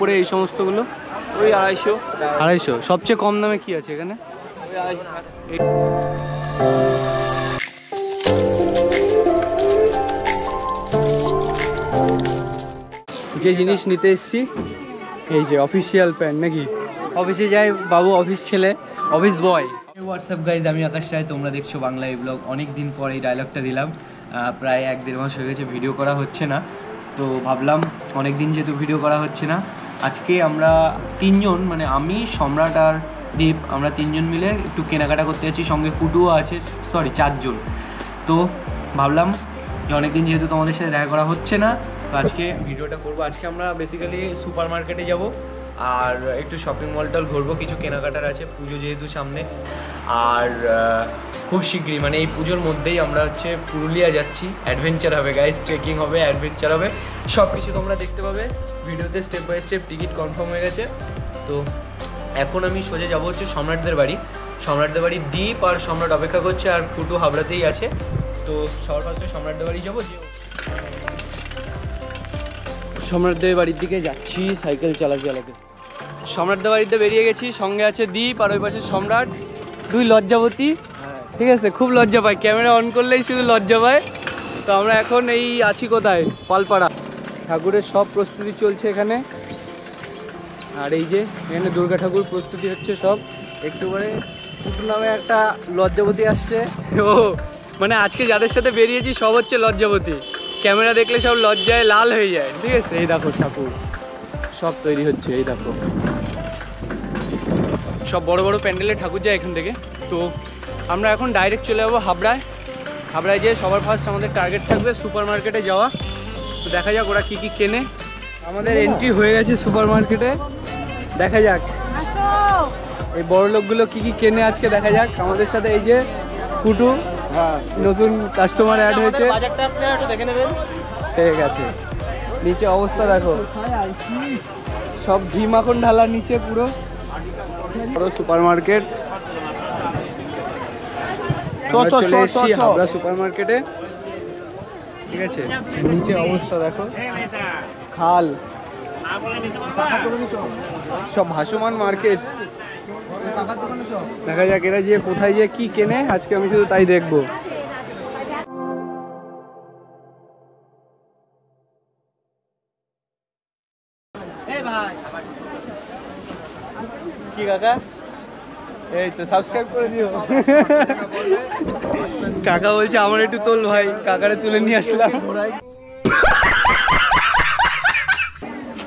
উপরে এই সমস্তগুলো ওই 250। 250। সবচেয়ে কম দামে কি আছে এখানে? যে জিনিস নিতে এসছি এই যে অফিসিয়াল প্যান্ট নাকি, অফিসে যাই বাবু, অফিস ছেলে, অফিস বয়। হোয়াটসঅ্যাপ গাইজ, আমি আকাশ রায়, তোমরা দেখছো বাংলা এই ব্লগ। অনেক দিন পর এই ডায়লগটা দিলাম, প্রায় 1-1.5 মাস হয়ে গেছে ভিডিও করা হচ্ছে না, তো ভাবলাম অনেক দিন যেহেতু ভিডিও করা হচ্ছে না, আজকে আমরা 3 জন, মানে আমি, সম্রাট আর দীপ, আমরা 3 জন মিলে একটু কেনাকাটা করতে যাচ্ছি। সঙ্গে কুটুও আছে, সরি 4 জন। তো ভাবলাম যে অনেকদিন যেহেতু তোমাদের সাথে দেখা করা হচ্ছে না, তো আজকে ভিডিওটা করবো। আজকে আমরা বেসিক্যালি সুপার মার্কেটে যাব আর একটু শপিং মল টল ঘুরবো, কিছু কেনাকাটার আছে, পুজো যেহেতু সামনে। আর খুব শীঘ্রই, মানে এই পুজোর মধ্যেই আমরা হচ্ছে পুরুলিয়া যাচ্ছি। অ্যাডভেঞ্চার হবে গাইস, ট্রেকিং হবে, অ্যাডভেঞ্চার হবে, সব কিছু তোমরা দেখতে পাবে ভিডিওতে step by step. Ticket confirm হয়ে গেছে। তো এখন আমি সোজা যাবো হচ্ছে সম্রাটদের বাড়ি। সম্রাটদের বাড়ি দীপ আর সম্রাট অপেক্ষা করছে, আর ফুটু হাবড়াতেই আছে। তো সবার ফার্স্টে সম্রাটদের বাড়ি যাবো। সম্রাটদের বাড়ির দিকে যাচ্ছি সাইকেল চালাতে চালাতে। সম্রাটদের বাড়িতে বেরিয়ে গেছি, সঙ্গে আছে দীপ আর ওই পাশে সম্রাট, 2 লজ্জাবতী। ঠিক আছে, খুব লজ্জা পায়, ক্যামেরা অন করলেই শুধু লজ্জা পায়। তো আমরা এখন এই আছি কোথায়, পালপাড়া। ঠাকুরের সব প্রস্তুতি চলছে এখানে। আর এই যে এখানে দুর্গা ঠাকুর প্রস্তুতি হচ্ছে সব। একটু করে কুটু নামে একটা লজ্জাবতী আসছে। ও মানে আজকে যাদের সাথে বেরিয়েছি সব হচ্ছে লজ্জাবতী, ক্যামেরা দেখলে সব লজ্জায় লাল হয়ে যায়। ঠিক আছে, এই দেখো ঠাকুর সব তৈরি হচ্ছে। এই দেখো সব বড় বড় প্যান্ডেলের ঠাকুর যায় এখান থেকে। তো আমরা এখন ডাইরেক্ট চলে যাবো হাবড়ায়। হাবড়ায় যেয়ে সবার ফার্স্ট আমাদের টার্গেট থাকবে সুপার মার্কেটে যাওয়া। তো দেখা যাক ওরা কী কী কেনে। আমাদের এন্ট্রি হয়ে গেছে সুপার মার্কেটে, দেখা যাক এই বড় লোকগুলো কী কী কেনে আজকে, দেখা যাক। আমাদের সাথে এই যে কুটু, নতুন কাস্টমার অ্যাড হয়েছে, দেখে নেবেন। ঠিক আছে, নিচে অবস্থা দেখো, সব ঘি মাখন ঢালা নিচে পুরো বড় সুপার মার্কেট। চলে এসেছি হাবড়া সুপার মার্কেটে। ঠিক আছে, নিচে অবস্থা দেখো, খাল, সব ভাসমান মার্কেট। দেখা যাক এরা যে কোথায় যে কি কেনে, আজকে আমি শুধু তাই দেখবো। কি কাকা, এই তো সাবস্ক্রাইব করে দিও। কাকা বলছে আমার একটু তোল ভাই, কাকারে তুলে নিয়ে আসলাম।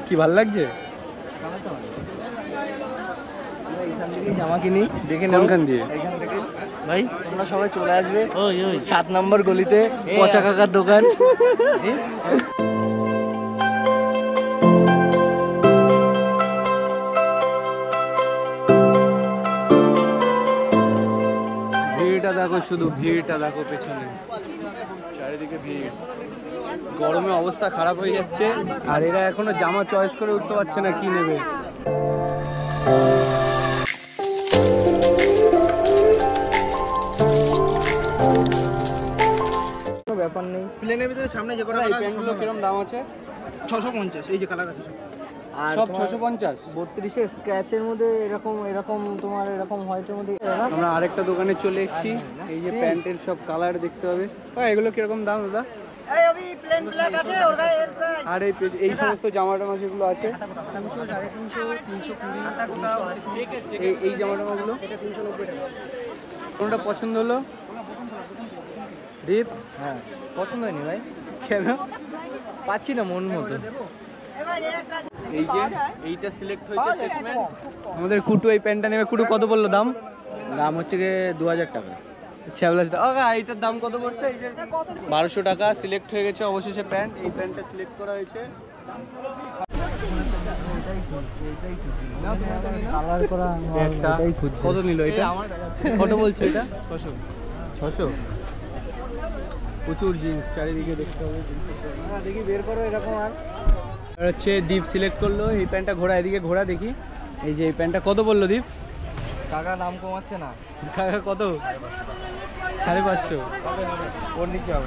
কি ভাল লাগছে? জামা কিনি, দেখে কোনখান দিয়ে ভাই? তোমরা সবাই চলে আসবে 7 নম্বর গলিতে, পচা কাকার দোকান। ভিড়টা দেখো, শুধু ভিড়টা দেখো পেছনে, চারিদিকে ভিড়। গরমে অবস্থা খারাপ হয়ে যাচ্ছে, আর এরা এখনো জামা চয়েস করে উঠতে পারছে না কি নেবে। ব্যাপার নেই, প্লেনের ভিতরে সামনে যে প্যান্টগুলো কিরকম দাম আছে? 650। এই যে কালার আছে সব 650। 32 স্ক্র্যাচের মধ্যে এরকম এরকম তোমার এরকম হোয়াইটের মধ্যে। আমরা আরেকটা দোকানে চলে এসেছি, এই যে প্যান্টের সব কালার দেখতে হবে। এগুলো কিরকম দাম দাদা? আর এই সমস্ত জামা টামা যেগুলো আছে, 350, এই জামা টামাগুলো 390 টাকা। কোনটা পছন্দ হলো দীপ? হ্যাঁ, পছন্দ হয়নি ভাই। কেন? পাচ্ছি না মন মতো। এই যে এইটা সিলেক্ট হয়েছে শেষমেশ। আমাদের কুটু এই প্যান্টটা নেবে। কুটু কত বললো দাম? দাম হচ্ছে 2000 টাকা। 56 টাকা। এইটার দাম কত পড়ছে? এই যে 1200 টাকা। সিলেক্ট হয়ে গেছে অবশেষে প্যান্ট। এই প্যান্টটা সিলেক্ট করা হয়েছে। কত নিল এটা? কত বলছে এটা? 600। প্রচুর জিন্স চারিদিকে দেখতে হবে। দেখি বের করো এরকম। আর হচ্ছে দীপ সিলেক্ট করলো এই প্যান্টটা। ঘোরা, এদিকে ঘোরা দেখি। এই যে এই প্যান্টটা কত বললো দীপ? কাকা নাম কমাচ্ছে না। কাকা কত? 550।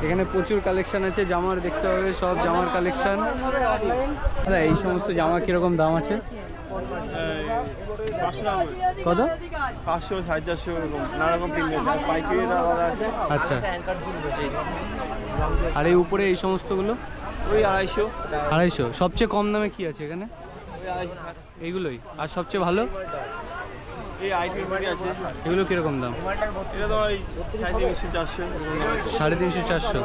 এখানে প্রচুর কালেকশন আছে জামার, দেখতে হবে সব জামার কালেকশন। দাদা এই সমস্ত জামা কিরকম দাম আছে? কত? 500, 450 এরকম নানা রকম প্রিন্টের পাইকারি আলাদা আছে। আচ্ছা, আর এই উপরে এই সমস্তগুলো ওই 250। 250। সবচেয়ে কম দামে কি আছে এখানে? এইগুলোই। আর সবচেয়ে ভালো এই আইটেমগুলি আছে। এগুলো কিরকম দাম? এটা তো ওই 350, 400। 350, 400।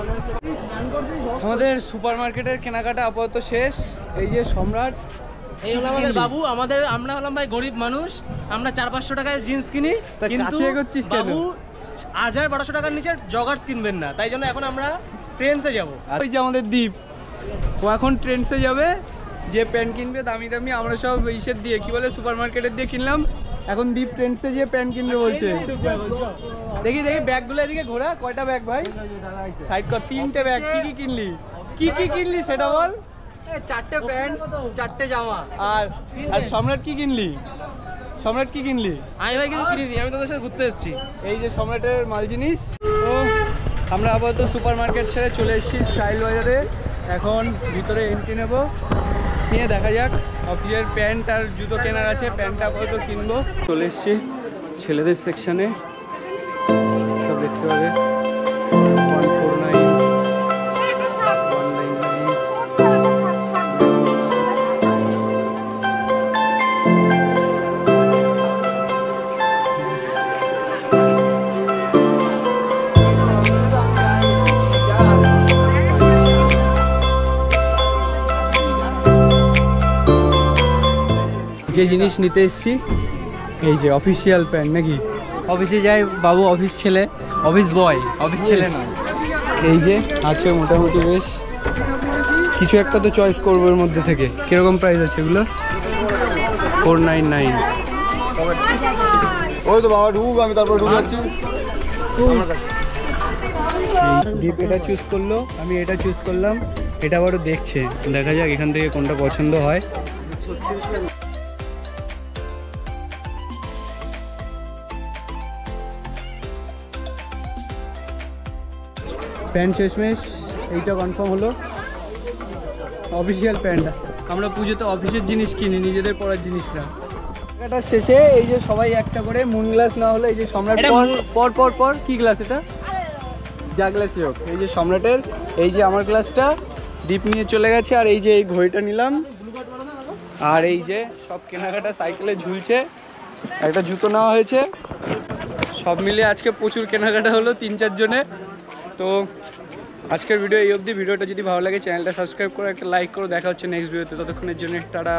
আমাদের সুপার মার্কেটের কেনাকাটা আপাতত শেষ। এই যে সম্রাট, এই হলো আমাদের বাবু। আমরা হলাম ভাই গরিব মানুষ, আমরা 400-500 টাকায় জিন্স কিনি, কিন্তু বাবু 1000-1200 টাকার নিচে জগার্স কিনবেন না, তাই জন্য এখন আমরা ট্রেন্ডসে যাব। ওই যে আমাদের দ্বীপ, ও এখন ট্রেন্ডসে যাবে। যে প্যান্ট কিনবে দামি দামি, আমরা সব ইসের দিয়ে কি বলে সুপার মার্কেটের দিয়ে কিনলাম, এখন দ্বীপ ট্রেন্ডসে গিয়ে প্যান্ট কিনবে বলছে। দেখি ব্যাগগুলো এদিকে ঘোরা। কয়টা ব্যাগ ভাই? সাইড কর। 3টে ব্যাগ। কি কিনলি? কি কিনলি সেটা বল। 4টে প্যান্ট, 4টে জামা। আর সম্রাট কি কিনলি? সম্রাট কি কিনলি? আমি ভাই কিছু কিনিনি, আমি তোদের সাথে ঘুরতে এসেছি। এই যে সম্রাটের মাল জিনিস। তো আমরা আপাতত সুপার মার্কেট ছেড়ে চলে এসেছি স্টাইল বাজারে। এখন ভিতরে এন্ট্রি নেব, নিয়ে দেখা যাক। অফিসের প্যান্ট আর জুতো কেনার আছে, প্যান্টটা আপাতত কিনবো। চলে এসেছি ছেলেদের সেকশনে, সব দেখতে পাবে। 149, 199। যে জিনিস নিতে এসেছি, এই যে অফিসিয়াল প্যান্ট নাকি। অফিসে যায় বাবু, অফিস ছেলে, অফিস বয়, অফিস ছেলে নয়। এই যে আছে মোটামুটি বেশ কিছু একটা তো চয়েস করবো এর মধ্যে থেকে। কিরকম প্রাইস আছে এগুলো? 499। ওই তো বাবা ঢুক, আমি তারপর ঢুকাচ্ছি। দীপ এটা চুজ করলো, আমি এটা চুজ করলাম। এটা আবারও দেখছে, দেখা যাক এখান থেকে কোনটা পছন্দ হয়। প্যান্ট শেষমেশ এইটা কনফার্ম হলো অফিসিয়াল প্যান্ট। আমরা পুজোতে অফিসের জিনিস কিনি, নিজেদের পড়ার জিনিস না। এটা শেষে এই যে সবাই একটা করে মুন গ্লাস না হলে, এই যে সম্রাট পর কি গ্লাস এটা? যা গ্লাসই হোক। এই যে সম্রাটের, এই যে আমার গ্লাসটা ডিপ নিয়ে চলে গেছে। আর এই যে এই ঘড়িটা নিলাম। আর এই যে সব কেনাকাটা সাইকেলে ঝুলছে। একটা জুতো নেওয়া হয়েছে। সব মিলিয়ে আজকে প্রচুর কেনাকাটা হলো 3-4 জনের। তো আজকের ভিডিও এই অবধি। ভিডিওটা যদি ভালো লাগে চ্যানেলটা সাবস্ক্রাইব করো, একটা লাইক করো। দেখা হচ্ছে নেক্সট ভিডিওতে, ততক্ষণের জন্য টাটা।